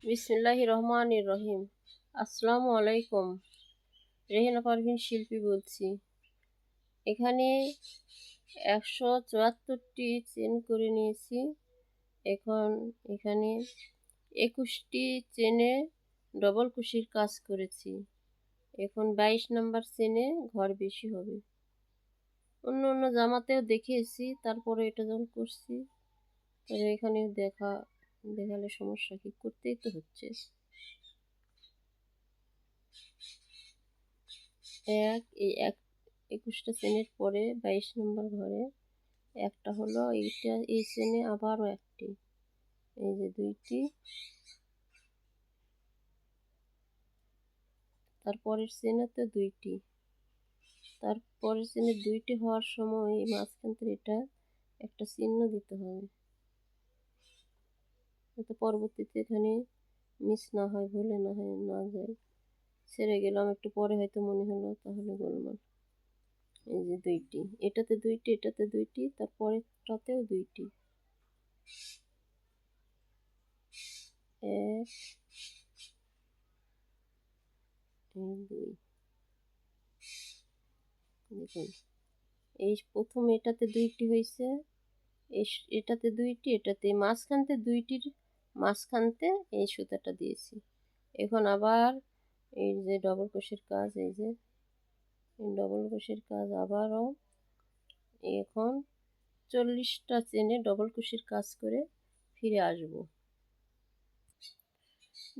বিসমিল্লাহির রহমানির রহিম। আসসালামু আলাইকুম। রেহেনা পারভিন শিল্পী বলছি। এখানে 174টি চেন করে নিয়েছি। এখন এখানে 21টি চেনে ডবল কুশির কাজ করেছি। এখন 22 নাম্বার চেনে ঘর বেশি হবে। অন্য অন্য জামাতেও দেখিয়েছি, তারপরে এটা যখন করছি তবে এখানে দেখালে সমস্যা কি, করতেই তো হচ্ছে। এই 21টা চেনের পরে 22 নম্বর ঘরে একটা হলো, এইটা এই চেনে আবারও একটি, এই যে দুইটি, তারপরের চেনেতে দুইটি, তারপরের চেনে দুইটি হওয়ার সময় এই মাঝখান থেকে এটা একটা চিহ্ন দিতে হবে, যাতে পরবর্তীতে এখানে মিস না হয়, ভুলে না যায়। ছেড়ে গেলাম একটু পরে, হয়তো মনে হলো, তাহলে গোলমাল। এই যে দুইটি, এটাতে দুইটি, এটাতে দুইটি, তারপরেরটাতেও দুইটি, এক, দুই। দেখুন, এই প্রথম এটাতে দুইটি হয়েছে, এটাতে দুইটি, এটাতে মাঝখানতে দুইটির মাঝখানতে এই সুতাটা দিয়েছি। এখন আবার এই যে ডবল ক্রোশের কাজ, এই যে ডবল ক্রোশের কাজ আবারও, এখন 40টা চেনে ডবল ক্রোশের কাজ করে ফিরে আসব।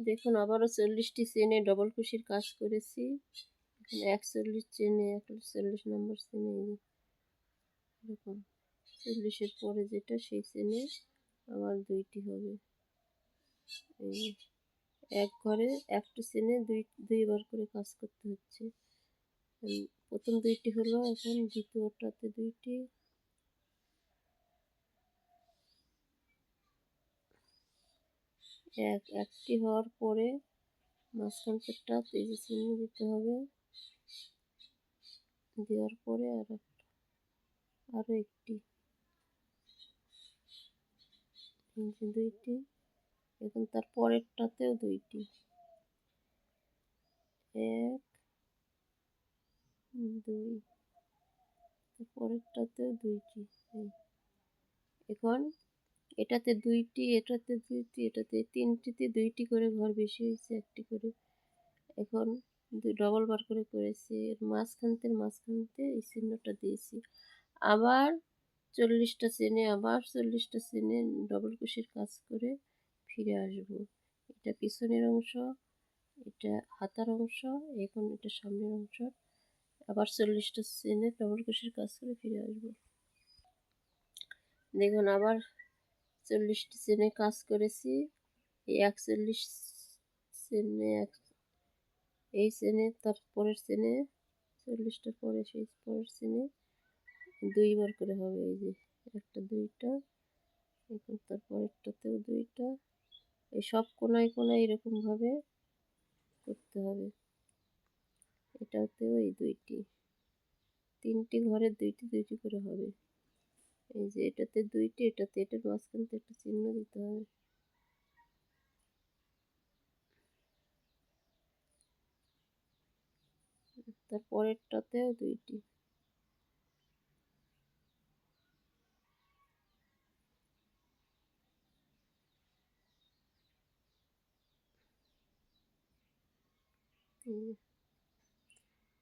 দেখুন, আবারও 40টি চেনে ডবল ক্রোশের কাজ করেছি। 41 চেনে, 41 নম্বর চেনে, এরকম 40-এর পরে যেটা, সেই চেনে আবার দুইটি হবে। এই এক ঘরে একটা চেনে দুইবার করে কাজ করতে হচ্ছে। প্রথম দুইটি হলো, এখন দ্বিতীয়টাতে দুইটি, একটি হওয়ার পরে মাঝখানটা এই যে চিহ্ন দিতে হবে, দেওয়ার পরে আরো একটি, এই যে দুইটি, এখন তার পরেরটাতেও দুইটি, এক, দুই, পরেরটাতেও দুইটি। এখন এটাতে দুইটি, এটাতে দুইটি, এটাতে তিনটিতে দুইটি করে ঘর বেশি হয়েছে, একটি করে। এখন ডবল বার করে করেছি, এর মাঝখানতে এই চিহ্নটা দিয়েছি। আবার 40টা চেনে, আবার 40টা চেনে ডবল কুশির কাজ করে ফিরে আসব। এটা পিছনের অংশ, এটা হাতার অংশ, এখন এটা সামনের অংশ। আবার 40টা চেনে ডবল কুশির কাজ করে ফিরে আসব। দেখুন, আবার 40টি চেনে কাজ করেছি। এই 41 চেনে, এই চেনে, তারপরের চেনে, 40টার পরে সেই পরের চেনে দুইবার করে হবে। এই যে একটা, দুইটা, এখন তারপরেরটাতেও দুইটা, এই সব কোনায় কোনায় এরকমভাবে করতে হবে। এটাতেও এই দুইটি, তিনটি ঘরে দুইটি দুইটি করে হবে। এই যে এটাতে দুইটি, এটাতে, এটার মাঝখানতে একটা চিহ্ন দিতে হবে। তারপরেরটাতেও দুইটি,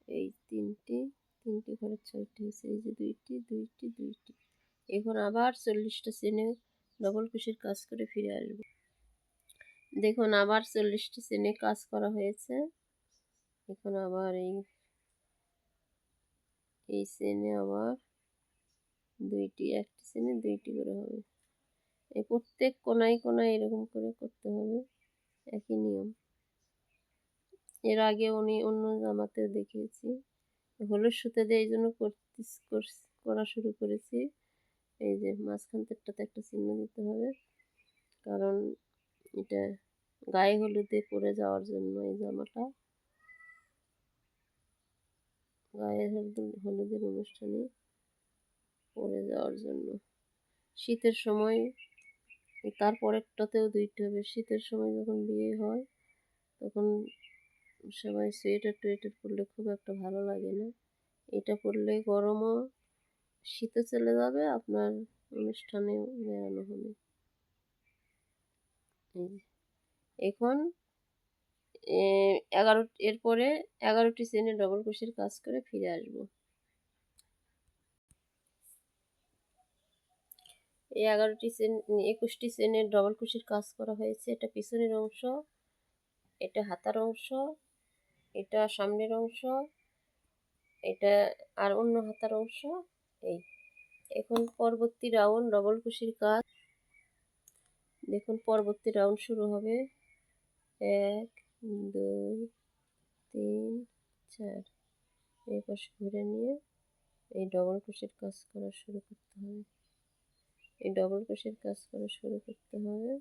এই তিনটি, তিনটি ঘরে 6টি হয়েছে। এই যে দুইটি, দুইটি, দুইটি। এখন আবার 40টা চেনে ডবল কুশির কাজ করে ফিরে আসবো। দেখুন, আবার 40টি চেনে কাজ করা হয়েছে। এখন আবার এই চেনে আবার দুইটি, একটি চেনে দুইটি করে হবে। এই প্রত্যেক কোনায় কোনায় এরকম করে করতে হবে, একই নিয়ম। এর আগে অন্য জামাতেও দেখিয়েছি। হলুদ সুতা দিয়ে এই জন্য করা শুরু করেছি। এই যে মাঝখানটাতে একটা চিহ্ন দিতে হবে, কারণ এটা গায়ে হলুদে পরে যাওয়ার জন্য, এই জামাটা গায়ে হলুদের অনুষ্ঠানে পরে যাওয়ার জন্য। শীতের সময় তারপরেরটাতেও 2টা হবে। শীতের সময় যখন বিয়ে হয় তখন সবাই সোয়েটার টোয়েটার পরলে খুব একটা ভালো লাগে না। এটা পরলে গরমও শীতও চলে যাবে, আপনার অনুষ্ঠানেও বেড়ানো হবে। এই যে, এখন 11 এরপরে 11টি চেনে ডবল কুশির কাজ করে ফিরে আসবো। এই 21টি চেনের ডবল কুশির কাজ করা হয়েছে। এটা পিছনের অংশ, এটা হাতার অংশ, এটা সামনের অংশ, এটা আর অন্য হাতার অংশ। এই এখন পরবর্তী রাউন্ড ডবল কুশির কাজ। দেখুন পরবর্তী রাউন্ড শুরু হবে। 1 2 3 4। এই পাশে ঘুরে নিয়ে এই ডবল কুশির কাজ করা শুরু করতে হবে। এই ডবল কুশির কাজ করা শুরু করতে হবে।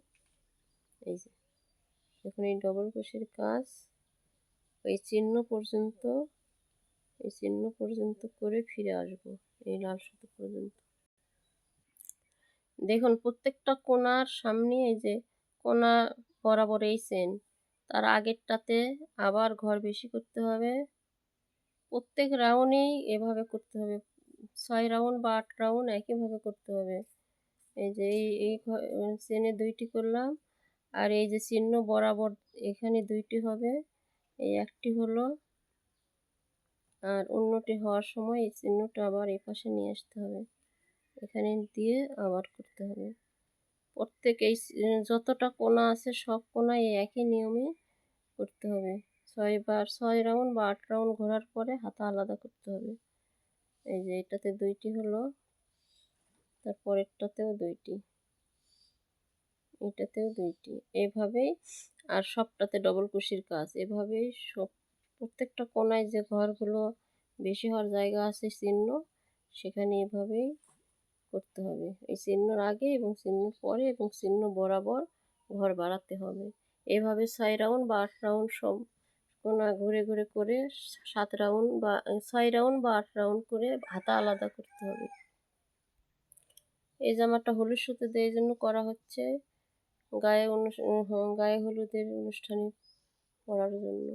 এই যে এখন এই ডবল কুশির কাজ এই চিহ্ন পর্যন্ত, এই চিহ্ন পর্যন্ত করে ফিরে আসবো এই লাল সুতো পর্যন্ত। দেখুন প্রত্যেকটা কোণার সামনে এই যে কোণা বরাবর এই চেন, তার আগেরটাতে আবার ঘর বেশি করতে হবে। প্রত্যেক রাউন্ডেই এভাবে করতে হবে। 6 রাউন্ড বা 8 রাউন্ড একইভাবে করতে হবে। এই যে এই চেনে 2টি করলাম, আর এই যে চিহ্ন বরাবর এখানে 2টি হবে। এই একটি হলো, আর অন্যটি হওয়ার সময় এই চিহ্নটা আবার এই পাশে নিয়ে আসতে হবে, এখানে দিয়ে আবার করতে হবে। প্রত্যেক এই যতটা কোণা আছে সব কোণায় এই একই নিয়মে করতে হবে। 6 রাউন্ড বা 8 রাউন্ড ঘোরার পরে হাতা আলাদা করতে হবে। এই যে এটাতে 2টি হলো, তারপরেরটাতেও 2টি, এটাতেও 2টি, এভাবেই। আর সবটাতে ডবল কুশির কাজ এভাবেই সব। প্রত্যেকটা কোণায় যে ঘরগুলো বেশি হওয়ার জায়গা আছে চিহ্ন, সেখানে এভাবেই করতে হবে। এই চিহ্নর আগে এবং চিহ্নর পরে এবং চিহ্ন বরাবর ঘর বাড়াতে হবে। এভাবে 6 রাউন্ড বা 8 রাউন্ড সব কোণা ঘুরে ঘুরে করে 7 রাউন্ড বা 6 রাউন্ড বা 8 রাউন্ড করে হাতা আলাদা করতে হবে। এই জামাটা হলুদ সুতো দিয়ে এই জন্য করা হচ্ছে, গায়ে হলুদের অনুষ্ঠানে পরার জন্য।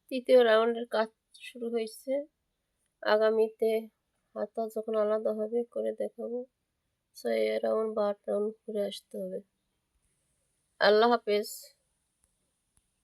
তৃতীয় রাউন্ডের কাজ শুরু হয়েছে। আগামীতে হাতা যখন আলাদা হবে করে দেখাবো। 6 রাউন্ড বা 8 রাউন্ড ঘুরে আসতে হবে। আল্লাহ হাফেজ।